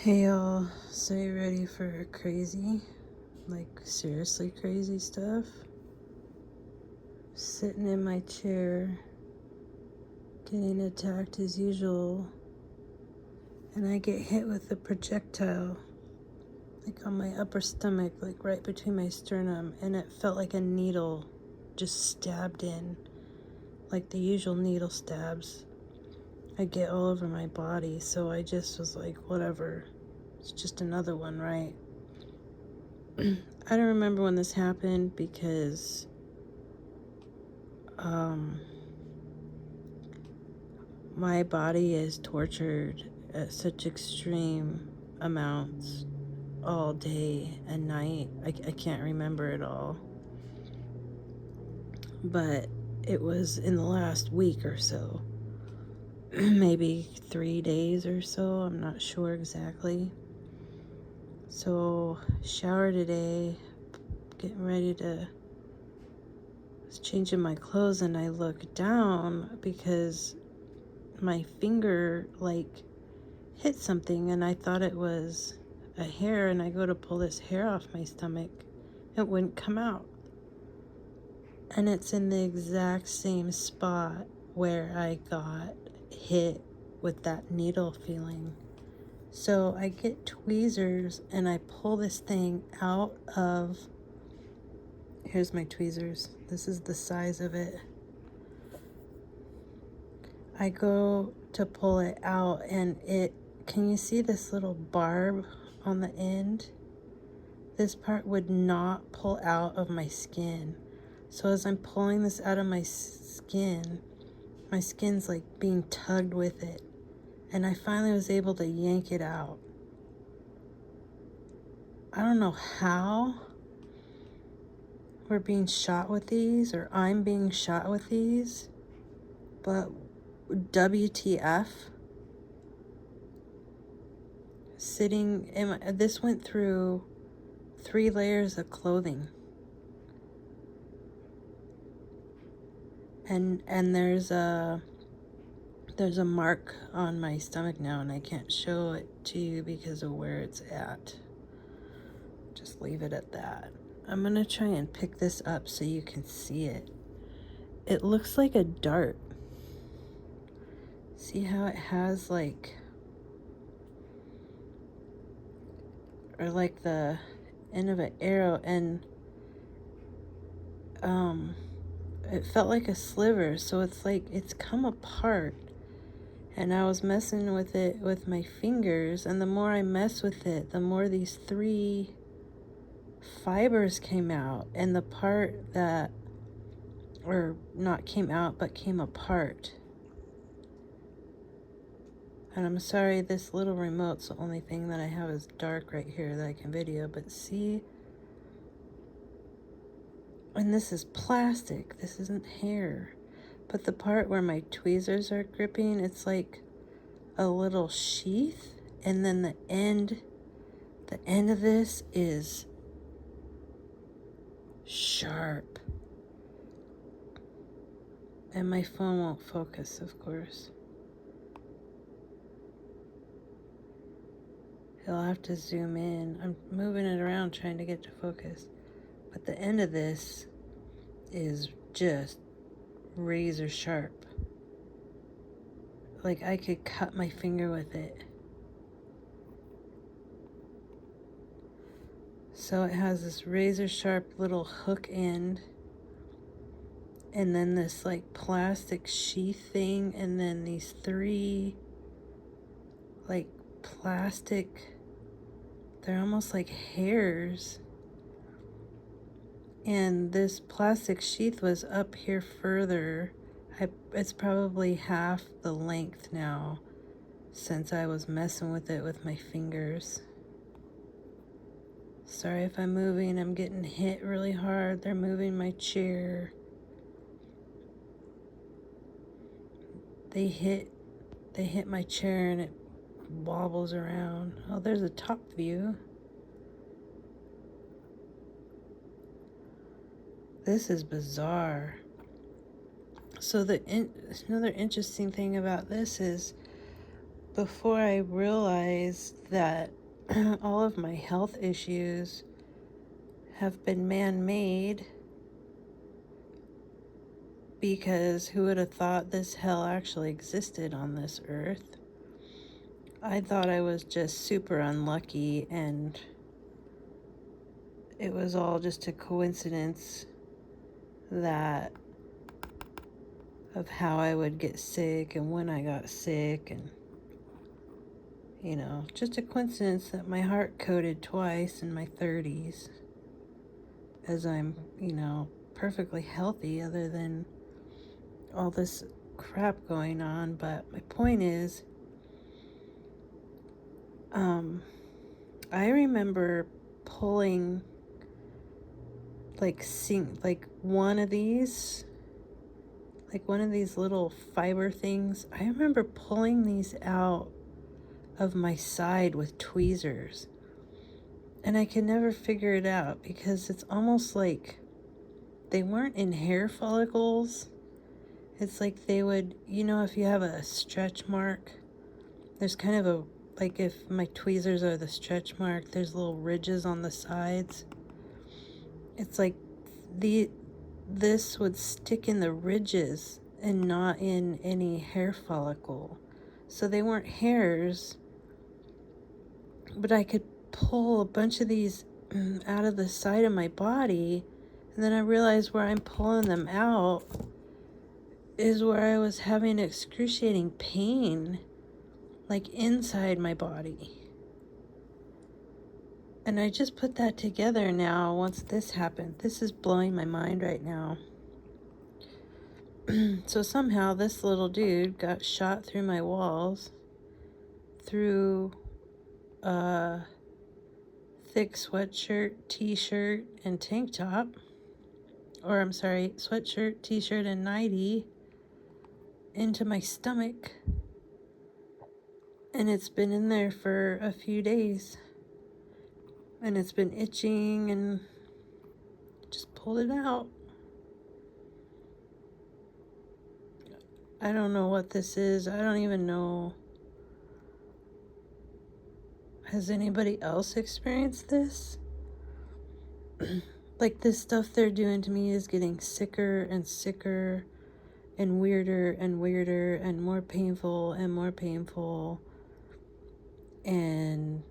Hey y'all, so you ready for crazy, like seriously crazy stuff? Sitting in my chair, getting attacked as usual, and I get hit with a projectile, like on my upper stomach, like right between my sternum, and it felt like a needle just stabbed in, like the usual needle stabs I get all over my body, so I just was like, whatever, it's just another one, right? I don't remember when this happened because my body is tortured at such extreme amounts all day and night. I can't remember it all. But it was in the last week or so. Maybe 3 days or so. I'm not sure exactly. So, shower today, getting ready to... I was changing my clothes and I look down because my finger, like, hit something and I thought it was a hair, and I go to pull this hair off my stomach. It wouldn't come out. And it's in the exact same spot where I got hit with that needle feeling. So I get tweezers and I pull this thing out of... Here's my tweezers. This is the size of it. I go to pull it out and can you see this little barb on the end? This part would not pull out of my skin. So as I'm pulling this out of my skin's like being tugged with it. And I finally was able to yank it out. I don't know how we're being shot with these, or I'm being shot with these, but WTF? This went through 3 layers of clothing. And there's a mark on my stomach now, and I can't show it to you because of where it's at. Just leave it at that. I'm gonna try and pick this up so you can see it. It looks like a dart. See how it has like the end of an arrow, and it felt like a sliver, so it's like it's come apart. And I was messing with it with my fingers, and the more I mess with it, the more these 3 fibers came out, and the part that, or not came out, but came apart. And I'm sorry, this little remote's the only thing that I have is dark right here that I can video, but see? And this is plastic, this isn't hair. But the part where my tweezers are gripping, it's like a little sheath, and then the end of this is sharp. And my phone won't focus, of course. I'll have to zoom in. I'm moving it around trying to get to focus. But the end of this is just razor sharp. Like I could cut my finger with it. So it has this razor sharp little hook end, and then this like plastic sheath thing, and then these 3 like plastic, they're almost like hairs. And this plastic sheath was up here further. It's probably half the length now since I was messing with it with my fingers. Sorry if I'm moving, I'm getting hit really hard. They're moving my chair. They hit my chair and it wobbles around. Oh, there's a top view. This is bizarre. So another interesting thing about this is before I realized that all of my health issues have been man-made, because who would have thought this hell actually existed on this earth? I thought I was just super unlucky and it was all just a coincidence that of how I would get sick and when I got sick, and just a coincidence that my heart coded twice in my 30s as I'm, perfectly healthy other than all this crap going on. But my point is, I remember pulling like one of these little fiber things. I remember pulling these out of my side with tweezers, and I could never figure it out because it's almost like they weren't in hair follicles. It's like they would, if you have a stretch mark, there's kind of a, like if my tweezers are the stretch mark, there's little ridges on the sides. It's like this would stick in the ridges and not in any hair follicle. So they weren't hairs, but I could pull a bunch of these out of the side of my body, and then I realized where I'm pulling them out is where I was having excruciating pain, like inside my body. And I just put that together now once this happened. This is blowing my mind right now. So somehow this little dude got shot through my walls through a thick sweatshirt, t-shirt, and tank top. Or I'm sorry, sweatshirt, t-shirt, and nightie into my stomach. And it's been in there for a few days. And it's been itching, and just pulled it out. I don't know what this is. I don't even know. Has anybody else experienced this? Like, this stuff they're doing to me is getting sicker and sicker and weirder and weirder and more painful and more painful. And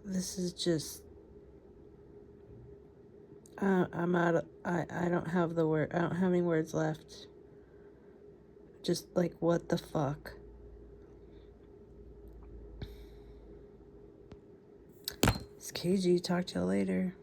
this is just, I'm out of, I don't have the word. I don't have any words left. Just like, what the fuck? It's KG. Talk to y'all later.